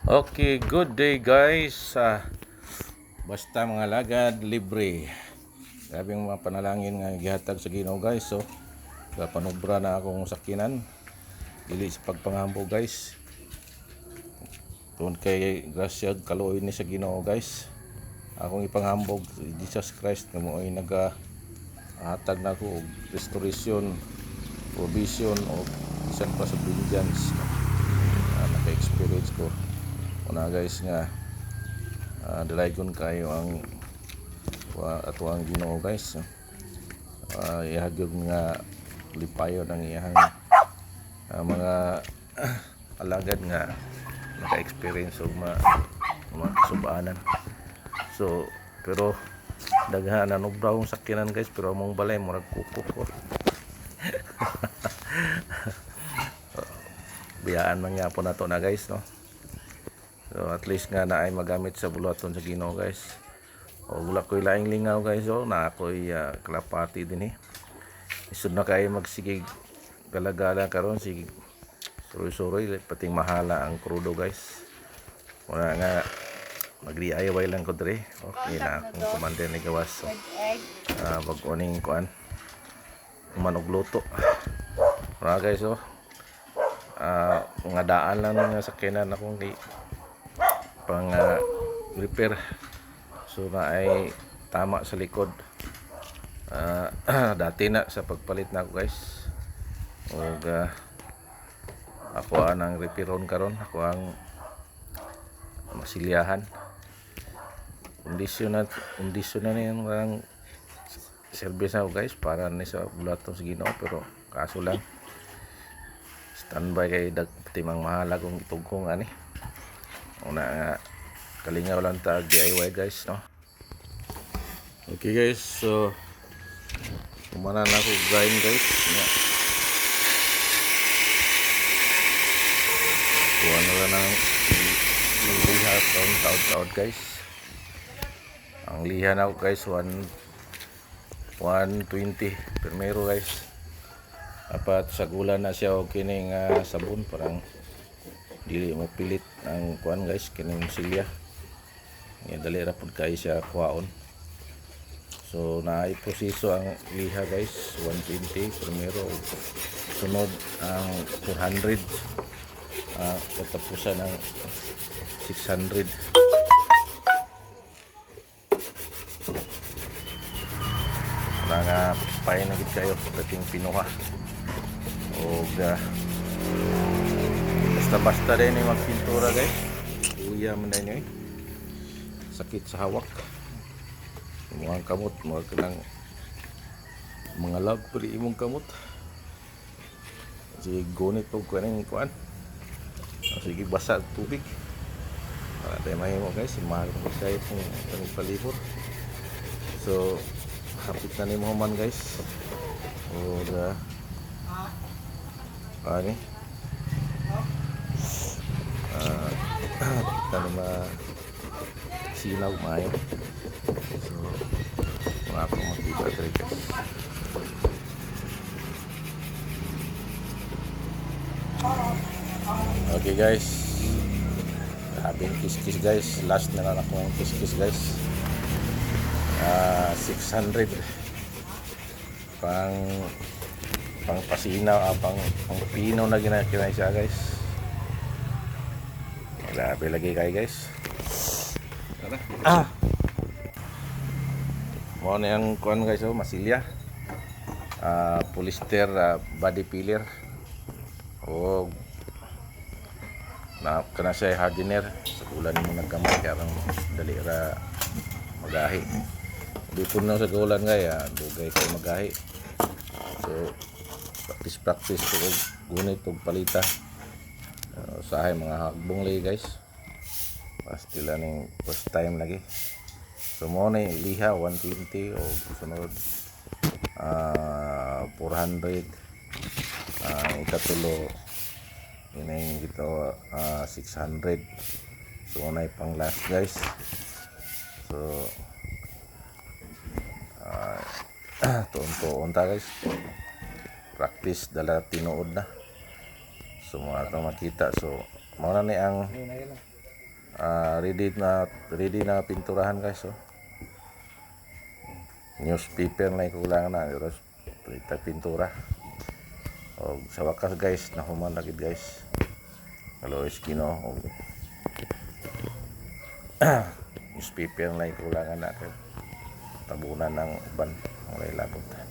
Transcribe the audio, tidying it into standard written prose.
Okay, good day guys. Basta mga lagad, libre. Grabe yung mga panalangin nga gihatag sa Ginoo guys. So, panubra na akong sakinan. Dili sa pagpangambo guys. Tungod kay grasya kaluoy ni sa Ginoo guys. Akong ipanghambog Jesus Christ nga mo'y nagahatag na ko og restoration, provision o isan pa sa vengeance. Naka-experience ko. Una guys nga dalagon kayo ang ato ang Ginoo guys. Ihagyog nga lipayon ang iyang mga alagad nga naka-experience og subaanan. So pero daghan na nubrawong sakyanan guys, pero among balay murag kuko. Biyaan man gyapon nato na guys, no. So at least nga na ay magamit sa bulaton sa Ginoo guys. O wala ko'y laing lingaw guys, na ako'y kalapati din Isod na kayo magsigig galagala karon sige suroy-suroy pating mahala ang krudo guys. Wala nga mag-DIY lang ko dre. Okay na akong commander ni gawas. So, pag-uning kuan manog luto. Wala guys, mga daan lang nga sakyanan akong pang repair. So na ay tama sa likod. Dati na sa pagpalit na ako guys. Og ako ang repairon karon, ako ang masilyahan. Kondisyon na yung parang service ako guys para ni sa bulaton sa Ginoo, pero kaso lang standby kay timang mahala kung tugkong ani. Una nga kalingaw lang ta DIY guys, no. Okay guys, so kumana na ako grind guys. Kuha na lang ng liha taon guys. Ang liha na ako guys 120 primero guys. Apat sa gulan na siya o kining sabon, parang dili mo pilit ang kuan guys, kining silya nga dali ra pud kay siya kuhaon. So naay proseso ang liha guys, 120 primero, sunod ang 200, katapusan ang 600. Nga pahay na gid kayo dating pinuha og basta din yung magpintura guys. Uya man din sakit sa hawak. Mga kamot, mga kanang mga lag pali imong kamot. Sige gunit og kanang kuan. Sige basa tubig. Para tayo mahimo guys, mahal mo kayo itong palibot. So hapit na ni mo man guys. Og ani kita na sinaw maayo. So mga ako mag-iba guys. Okay guys, habing kiss guys, last na lang ako ng kiss guys. 600 pang pasinaw, pang pinaw na ginakina siya guys. Grabe lagi kayo guys. Mo na yung kuan guys, masilya. Polyester body filler. O na kana siya hardener. Sa ulan mo nagkamay kaya dali ra magahi. Di po na sa gulan gaya, dugay kayo magahi. So practice ko gunit og palita. Usahay mga hagbong lagi guys. Pastila ning first time lagi. So mo na liha 120 o sunod 400. Ikatulo ining gito 600. So na pang last guys. So tuon ta guys. Practice dala tinuod na. So mga makita. So mao na ni ang ready na pinturahan guys. So newspaper na ikulangan na pero ita pintura. O sa wakas guys nahuman na gid guys. Alois Kino o newspaper na ikulangan natin tabunan ng uban ang labot.